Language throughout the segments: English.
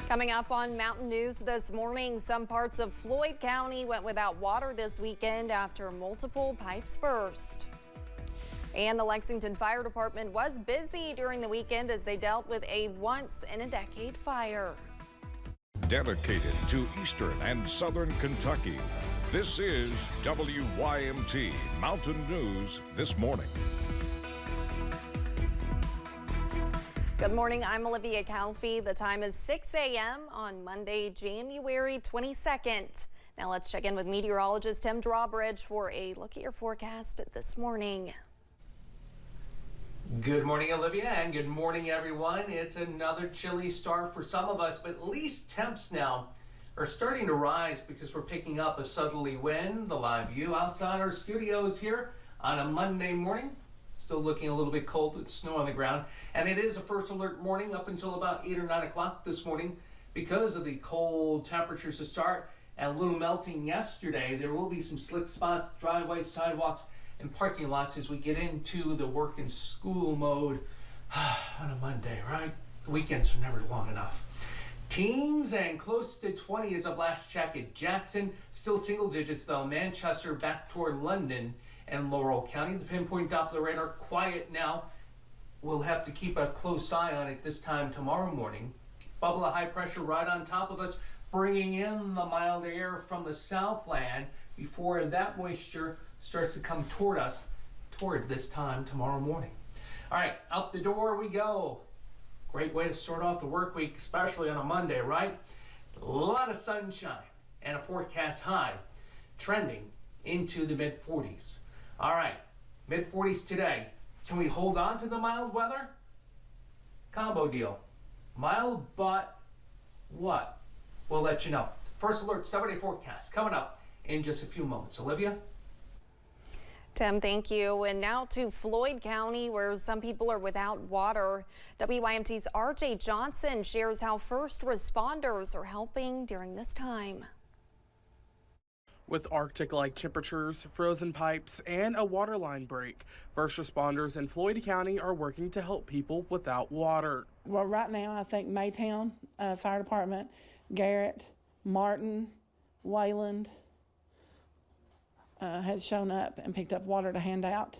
Coming up on Mountain News this morning, some parts of Floyd County went without water this weekend after multiple pipes burst. And the Lexington Fire Department was busy during the weekend as they dealt with a once-in-a-decade fire. Dedicated to Eastern and Southern Kentucky, this is WYMT Mountain News this morning. Good morning, I'm Olivia Calfee. The time is 6 a.m. on Monday, January 22nd. Now let's check in with meteorologist Tim Drawbridge for a look at your forecast this morning. Good morning, Olivia, and good morning, everyone. It's another chilly start for some of us, but at least temps now are starting to rise because we're picking up a southerly wind. The live view outside our studios here on a Monday morning. Still looking a little bit cold with snow on the ground, and it is a first alert morning up until about 8 or 9 o'clock this morning because of the cold temperatures to start and a little melting yesterday. There will be some slick spots, driveways, sidewalks, and parking lots as we get into the work and school mode on a Monday, right? The weekends are never long enough. Teens and close to 20 as of last check at Jackson. Still single digits though. Manchester back toward London and Laurel County. The pinpoint Doppler radar quiet now. We'll have to keep a close eye on it this time tomorrow morning. Bubble of high pressure right on top of us, bringing in the mild air from the southland before that moisture starts to come toward us toward this time tomorrow morning. All right, out the door we go. Great way to start off the work week, especially on a Monday, right? A lot of sunshine and a forecast high trending into the mid 40s. All right, mid 40s today. Can we hold on to the mild weather? Combo deal. Mild, but what? We'll let you know. First alert 7-day forecast coming up in just a few moments. Olivia? Tim, thank you. And now to Floyd County, where some people are without water. WYMT's RJ Johnson shares how first responders are helping during this time. With Arctic-like temperatures, frozen pipes, and a water line break, first responders in Floyd County are working to help people without water. Well, right now, I think Maytown Fire Department, Garrett, Martin, Wayland has shown up and picked up water to hand out.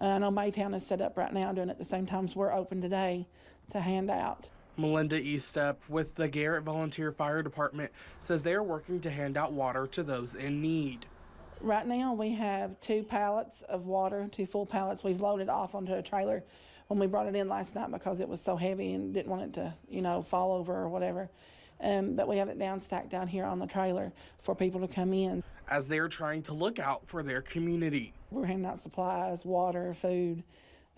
I know Maytown is set up right now doing it at the same time as we're open today to hand out. Melinda Eastep with the Garrett Volunteer Fire Department says they are working to hand out water to those in need. Right now we have 2 pallets of water, 2 full pallets. We've loaded off onto a trailer when we brought it in last night because it was so heavy and didn't want it to, fall over or whatever. But we have it stacked down here on the trailer for people to come in. As they're trying to look out for their community. We're handing out supplies, water, food,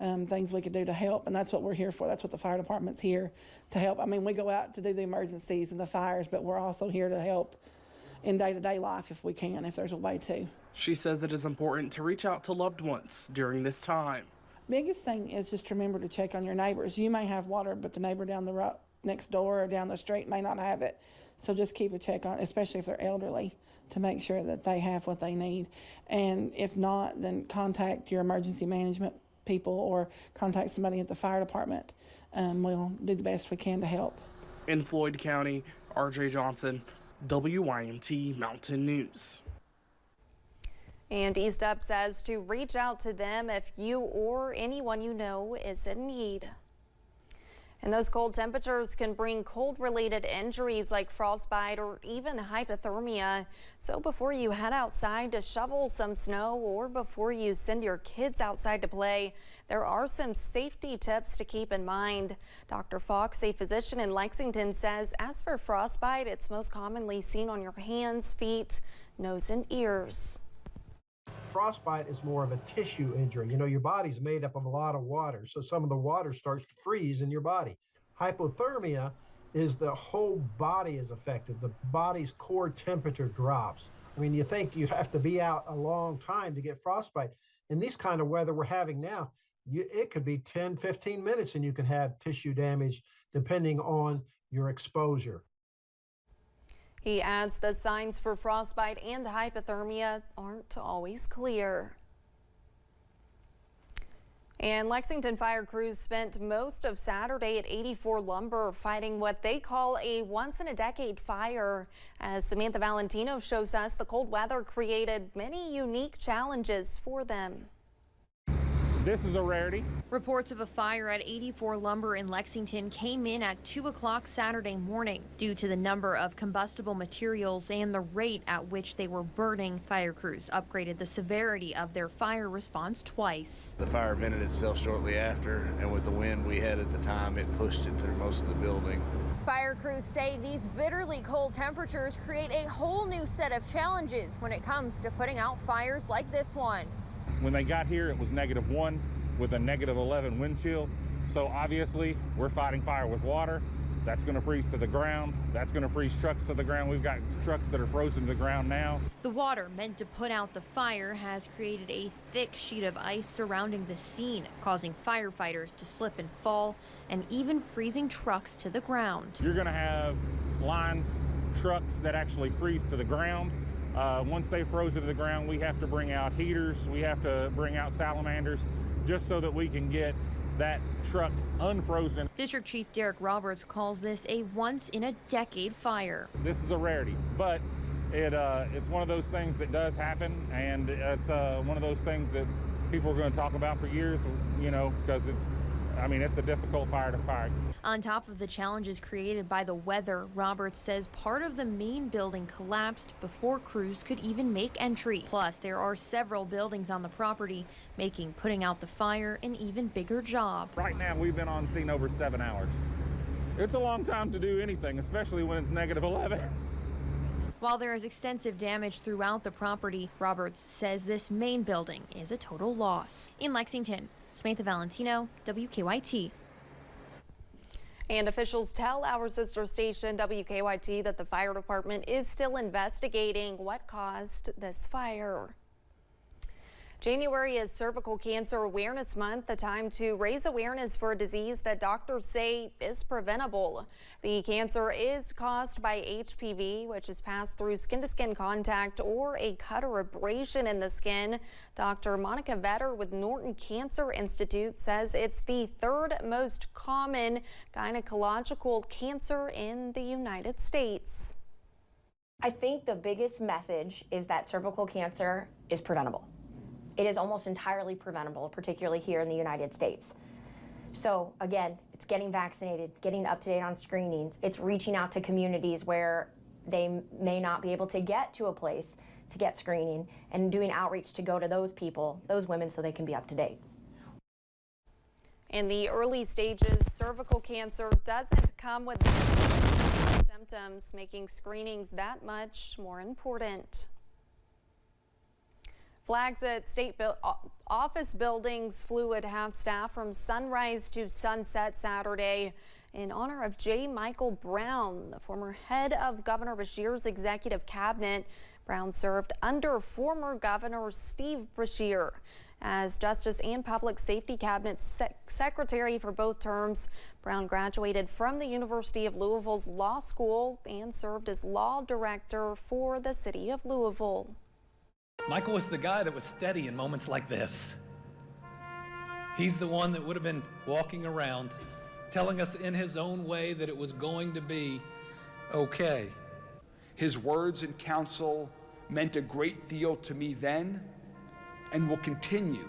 things we could do to help, and that's what we're here for. That's what the fire department's here to help. I mean, we go out to do the emergencies and the fires, but we're also here to help in day-to-day life if we can, if there's a way to. She says it is important to reach out to loved ones during this time. Biggest thing is just remember to check on your neighbors. You may have water, but the neighbor down the road, next door or down the street may not have it. So just keep a check on, especially if they're elderly, to make sure that they have what they need. And if not, then contact your emergency management people or contact somebody at the fire department. We'll do the best we can to help. In Floyd County, RJ Johnson, WYMT Mountain News. And Eastep says to reach out to them if you or anyone you know is in need. And those cold temperatures can bring cold-related injuries like frostbite or even hypothermia. So before you head outside to shovel some snow or before you send your kids outside to play, there are some safety tips to keep in mind. Dr. Fox, a physician in Lexington, says as for frostbite, it's most commonly seen on your hands, feet, nose, and ears. Frostbite is more of a tissue injury. Your body's made up of a lot of water, so some of the water starts to freeze in your body. Hypothermia is the whole body is affected. The body's core temperature drops. I mean, you think you have to be out a long time to get frostbite. In this kind of weather we're having now, it could be 10, 15 minutes and you can have tissue damage depending on your exposure. He adds the signs for frostbite and hypothermia aren't always clear. And Lexington fire crews spent most of Saturday at 84 Lumber fighting what they call a once-in-a-decade fire. As Samantha Valentino shows us, the cold weather created many unique challenges for them. This is a rarity. Reports of a fire at 84 Lumber in Lexington came in at 2 o'clock Saturday morning. Due to the number of combustible materials and the rate at which they were burning, fire crews upgraded the severity of their fire response twice. The fire vented itself shortly after, and with the wind we had at the time, it pushed it through most of the building. Fire crews say these bitterly cold temperatures create a whole new set of challenges when it comes to putting out fires like this one. When they got here, it was -1 with a -11 wind chill. So obviously, we're fighting fire with water. That's going to freeze to the ground. That's going to freeze trucks to the ground. We've got trucks that are frozen to the ground now. The water meant to put out the fire has created a thick sheet of ice surrounding the scene, causing firefighters to slip and fall, and even freezing trucks to the ground. You're going to have lines, trucks that actually freeze to the ground. Once they froze to the ground, we have to bring out heaters, we have to bring out salamanders, just so that we can get that truck unfrozen. District Chief Derek Roberts calls this a once-in-a-decade fire. This is a rarity, but it's one of those things that does happen, and it's one of those things that people are going to talk about for years, you know, because it's a difficult fire to fight. On top of the challenges created by the weather, Roberts says part of the main building collapsed before crews could even make entry. Plus, there are several buildings on the property, making putting out the fire an even bigger job. Right now, we've been on scene over 7 hours. It's a long time to do anything, especially when it's -11. While there is extensive damage throughout the property, Roberts says this main building is a total loss. In Lexington, Samantha Valentino, WKYT. And officials tell our sister station WKYT that the fire department is still investigating what caused this fire. January is Cervical Cancer Awareness Month, the time to raise awareness for a disease that doctors say is preventable. The cancer is caused by HPV, which is passed through skin-to-skin contact or a cut or abrasion in the skin. Dr. Monica Vetter with Norton Cancer Institute says it's the third most common gynecological cancer in the United States. I think the biggest message is that cervical cancer is preventable. It is almost entirely preventable, particularly here in the United States. So again, it's getting vaccinated, getting up to date on screenings. It's reaching out to communities where they may not be able to get to a place to get screening and doing outreach to go to those people, those women, so they can be up to date. In the early stages, cervical cancer doesn't come with symptoms, making screenings that much more important. Flags at state office buildings flew at half-staff from sunrise to sunset Saturday in honor of J. Michael Brown, the former head of Governor Beshear's executive cabinet. Brown served under former Governor Steve Beshear as Justice and Public Safety Cabinet Secretary for both terms. Brown graduated from the University of Louisville's Law School and served as law director for the city of Louisville. Michael was the guy that was steady in moments like this. He's the one that would have been walking around telling us in his own way that it was going to be okay. His words and counsel meant a great deal to me then and will continue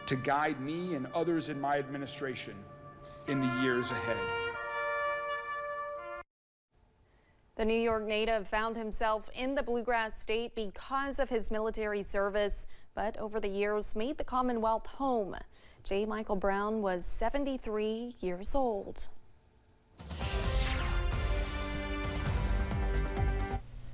to guide me and others in my administration in the years ahead. The New York native found himself in the Bluegrass State because of his military service, but over the years made the Commonwealth home. J. Michael Brown was 73 years old.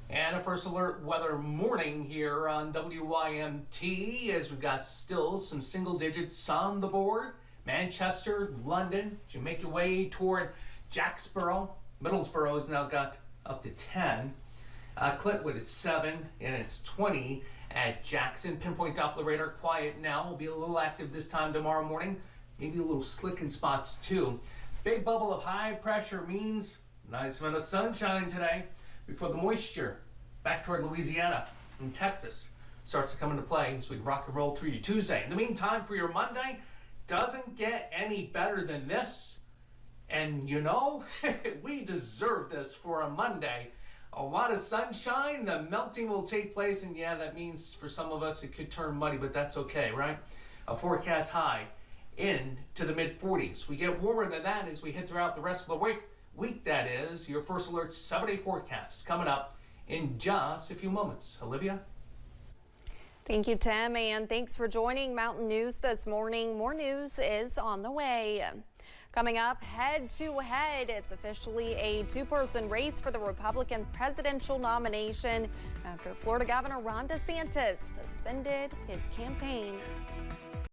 And a first alert weather morning here on WYMT as we've got still some single digits on the board. Manchester, London, as you make your way toward Jacksboro. Middlesbrough has now got up to 10. Clintwood at 7, and it's 20 at Jackson. Pinpoint Doppler radar quiet now. Will be a little active this time tomorrow morning. Maybe a little slick in spots too. Big bubble of high pressure means nice amount of sunshine today before the moisture back toward Louisiana and Texas starts to come into play as we rock and roll through your Tuesday. In the meantime, for your Monday, doesn't get any better than this. And you know, we deserve this for a Monday. A lot of sunshine, the melting will take place, and yeah, that means for some of us it could turn muddy, but that's okay, right? A forecast high into the mid-40s. We get warmer than that as we head throughout the rest of the week that is. Your First Alert 7-day forecast is coming up in just a few moments. Olivia? Thank you, Tim, and thanks for joining Mountain News this morning. More news is on the way. Coming up, head-to-head, it's officially a two-person race for the Republican presidential nomination after Florida Governor Ron DeSantis suspended his campaign.